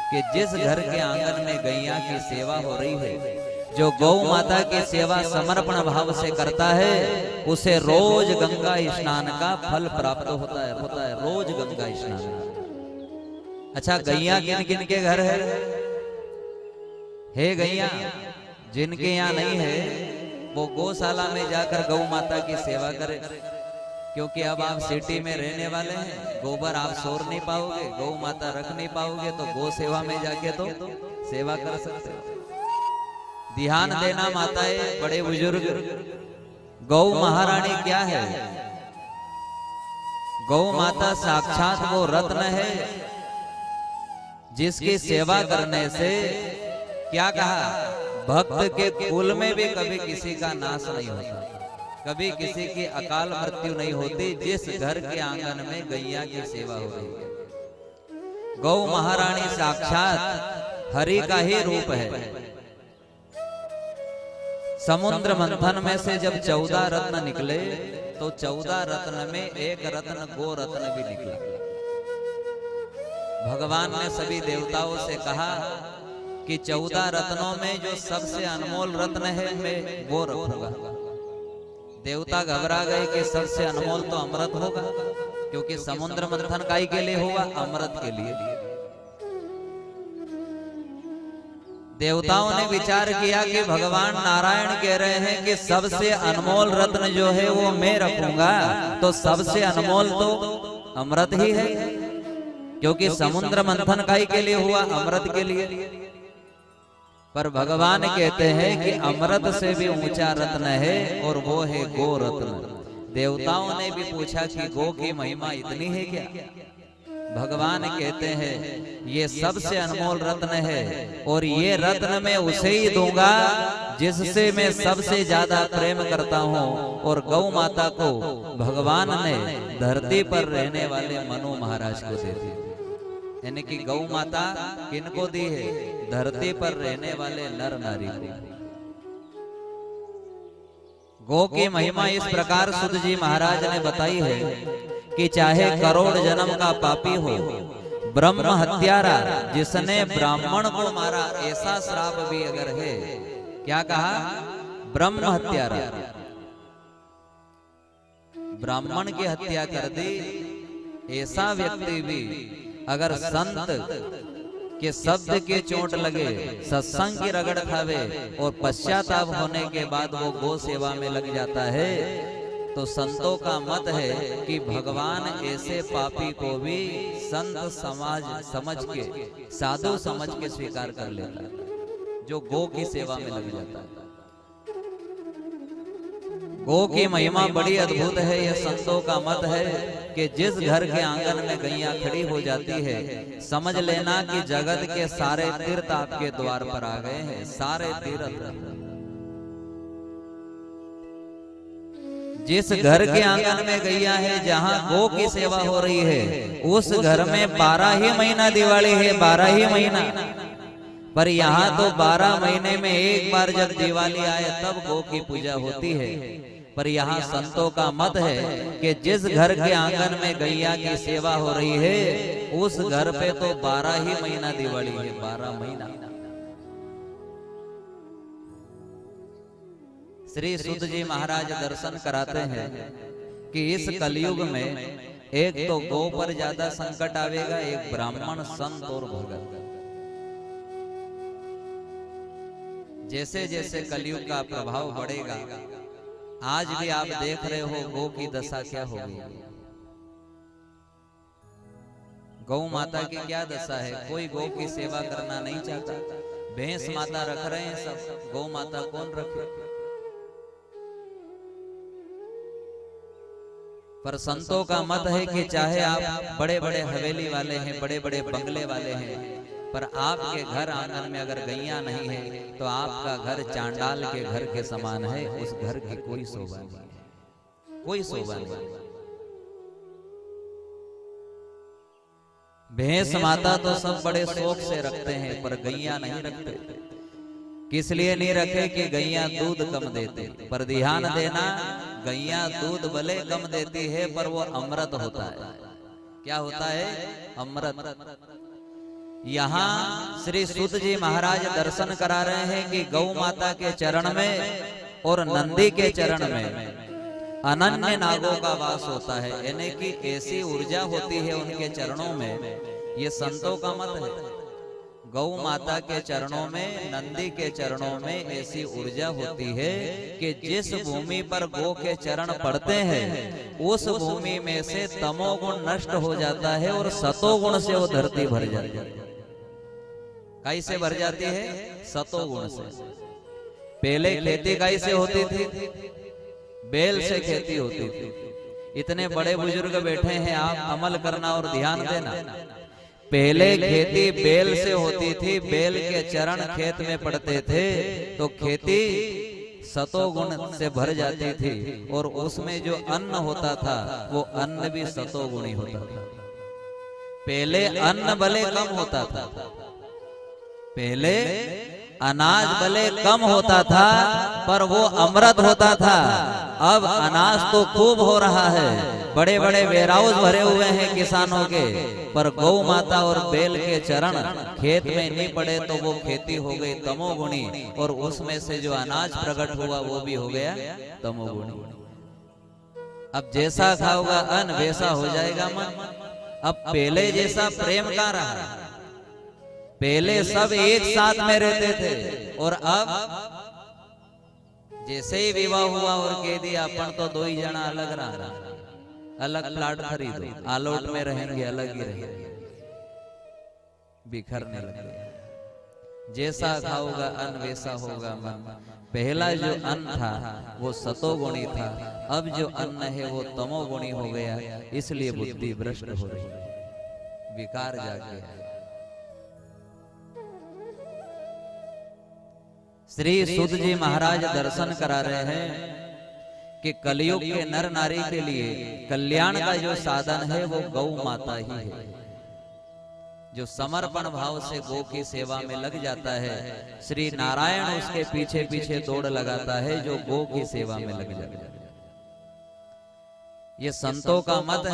कि जिस घर के आंगन में गैया की सेवा हो रही है, जो गौ माता की सेवा समर्पण भाव से करता है, उसे रोज गंगा स्नान का फल प्राप्त होता है रोज गंगा स्नान। अच्छा, गैया किन किन के घर है गैया? जिनके यहाँ नहीं है वो गौशाला में जाकर गौ माता की सेवा करें, क्योंकि अब आप सिटी में रहने वाले हैं, गोबर आप सोर नहीं पाओगे, गौ माता रख नहीं पाओगे, तो गौ सेवा में जाके तो सेवा कर सकते हो। ध्यान देना माताएं, बड़े बुजुर्ग, गौ महारानी क्या है? गौ माता साक्षात वो रत्न है जिसकी सेवा करने से, क्या कहा, भक्त के कुल में भी कभी किसी का नाश नहीं होता, कभी किसी की अकाल मृत्यु नहीं होती, जिस घर के आंगन में गैया की सेवा हो रही है। गौ महारानी साक्षात हरि का ही रूप है। समुद्र मंथन में से जब 14 रत्न निकले, तो 14 रत्न में एक रत्न गो रत्न भी निकला। भगवान ने सभी देवताओं से कहा कि 14 रत्नों में जो सबसे अनमोल रत्न है मैं वो रखूंगा। देवता घबरा गए कि सबसे अनमोल तो अमृत होगा, क्योंकि समुद्र मंथन काई के लिए हुआ? अमृत के लिए। देवताओं ने विचार किया कि भगवान नारायण कह रहे हैं कि सबसे अनमोल रत्न जो है वो मैं रखूंगा, तो सबसे अनमोल तो अमृत ही है, क्योंकि समुद्र मंथन काई के लिए हुआ? अमृत के लिए। पर भगवान कहते हैं कि अमृत से भी ऊंचा रत्न है और वो है गो रत्न। देवताओं ने भी पूछा कि गो की महिमा इतनी है क्या? भगवान कहते हैं ये सबसे अनमोल रत्न है, और ये रत्न मैं उसे ही दूंगा जिससे मैं सबसे ज्यादा प्रेम करता हूँ। और गौ माता को भगवान ने धरती पर रहने वाले मनु महाराज को दे दी, यानी कि गौ माता किनको दी है? धरती पर रहने वाले नर नारी को। गौ की महिमा इस प्रकार सुत जी महाराज ने बताई है कि चाहे करोड़ जन्म का पापी हो, ब्रह्म हत्यारा, जिसने ब्राह्मण को मारा, ऐसा श्राप भी अगर है, क्या कहा? ब्रह्म हत्यारा, ब्राह्मण की हत्या कर दी, ऐसा व्यक्ति भी अगर संत के शब्द के चोट लगे, सत्संग की रगड़ खावे और पश्चाताप होने के बाद वो गो सेवा में लग जाता है, तो संतों का मत है कि भगवान ऐसे पापी को भी संत समाज समझ के, साधु समझ के स्वीकार कर लेता है, जो गो की सेवा में लग जाता है। गो की महिमा बड़ी अद्भुत है। यह संतों का मत है कि जिस घर के आंगन में गैया खड़ी हो जाती है, समझ लेना कि जगत के सारे तीर्थ आपके द्वार पर आ गए हैं। सारे तीर्थ, जिस घर के आंगन में गैया है, जहाँ गो की सेवा हो रही है, उस घर में 12 ही महीना दिवाली है, 12 ही महीना। पर यहाँ तो 12 महीने में एक बार जब दिवाली आए तब गो की पूजा होती है। पर यहाँ संतों का मत है कि जिस घर के आंगन में गैया की सेवा हो रही है, उस घर पे तो 12 ही महीना दिवाली है, 12 महीना। श्री सुत जी महाराज दर्शन कराते हैं कि इस कलयुग में एक तो गौ पर ज्यादा संकट आवेगा, एक ब्राह्मण, संत और भगत। जैसे जैसे कलयुग का प्रभाव बढ़ेगा, आज भी आप देख रहे हो गौ की दशा क्या होगी। गौ माता की क्या दशा है? कोई गौ की सेवा करना नहीं चाहता। भैंस माता रख रहे हैं सब, गौ माता कौन रखे? पर संतों का मत है कि चाहे आप बड़े बड़े हवेली वाले हैं, बड़े बड़े बंगले वाले हैं, पर आपके घर आंगन में अगर गैया नहीं है तो आपका घर चांडाल के घर के समान है। उस घर की कोई शोभा नहीं है, कोई शोभा नहीं। भैंस माता तो सब बड़े शौक से रखते हैं, पर गैया नहीं रखते। किस लिए नहीं रखे? कि गैया दूध कम देते। पर ध्यान देना, गैया दूध भले कम देती है, पर वो अमृत होता है। क्या होता है? अमृत। यहाँ श्री सूत जी महाराज दर्शन करा रहे हैं कि गौ माता के चरण में और नंदी के चरण में अनन्य नागों का वास होता है, यानी कि ऐसी ऊर्जा होती है उनके चरणों में। ये संतों का मत है। गौ माता के चरणों में, नंदी के चरणों में ऐसी ऊर्जा होती है कि जिस भूमि पर गौ के चरण पड़ते हैं उस भूमि में से तमोगुण नष्ट हो जाता है और सतोगुण से वो धरती भर जाती है। कैसे भर जाती है? सतोगुण से। पहले खेती कैसे होती थी? बैल से खेती होती थी। इतने बड़े बुजुर्ग बैठे हैं, आप अमल करना और ध्यान देना। पहले खेती बैल से होती थी, बैल के चरण खेत में पड़ते थे तो खेती सतोगुण से भर जाती थी और उसमें जो अन्न होता था वो अन्न भी सतोगुणी होता था। पहले अन्न भले कम होता था, पहले अनाज भले कम होता था पर वो अमृत होता था। अब अनाज तो खूब हो रहा है, बड़े बड़े वेयरहाउस भरे हुए हैं किसानों के, पर गौ माता और बैल के चरण खेत में नहीं पड़े तो वो खेती हो गई तमोगुणी और उसमें से जो अनाज प्रकट हुआ वो भी हो गया तमोगुणी। अब जैसा खाओगा अन्न वैसा हो जाएगा मन। अब पहले जैसा प्रेम कहाँ रहा? पहले सब एक साथ में रहते थे और अब जैसे ही विवाह हुआ और कह दिया अपन तो दो ही जना अलग रहा, अलग प्लाट खरीदो, आलोट में रहेंगे, अलग ही रहेंगे, बिखरने लगे। जैसा खाओगा अन्न वैसा होगा मन। पहला जो अन्न था वो सतोगुणी था, अब जो अन्न है वो तमोगुणी हो गया, इसलिए बुद्धि भ्रष्ट हो रही, विकार जागे। श्री सूत जी महाराज दर्शन करा रहे हैं कि कलयुग के नर नारी के लिए कल्याण का जो साधन है वो गौ माता ही है। जो समर्पण भाव से गौ की सेवा में लग जाता है, श्री नारायण उसके पीछे पीछे दौड़ लगाता है जो गौ की सेवा में लग जाता है। ये संतों का मत है।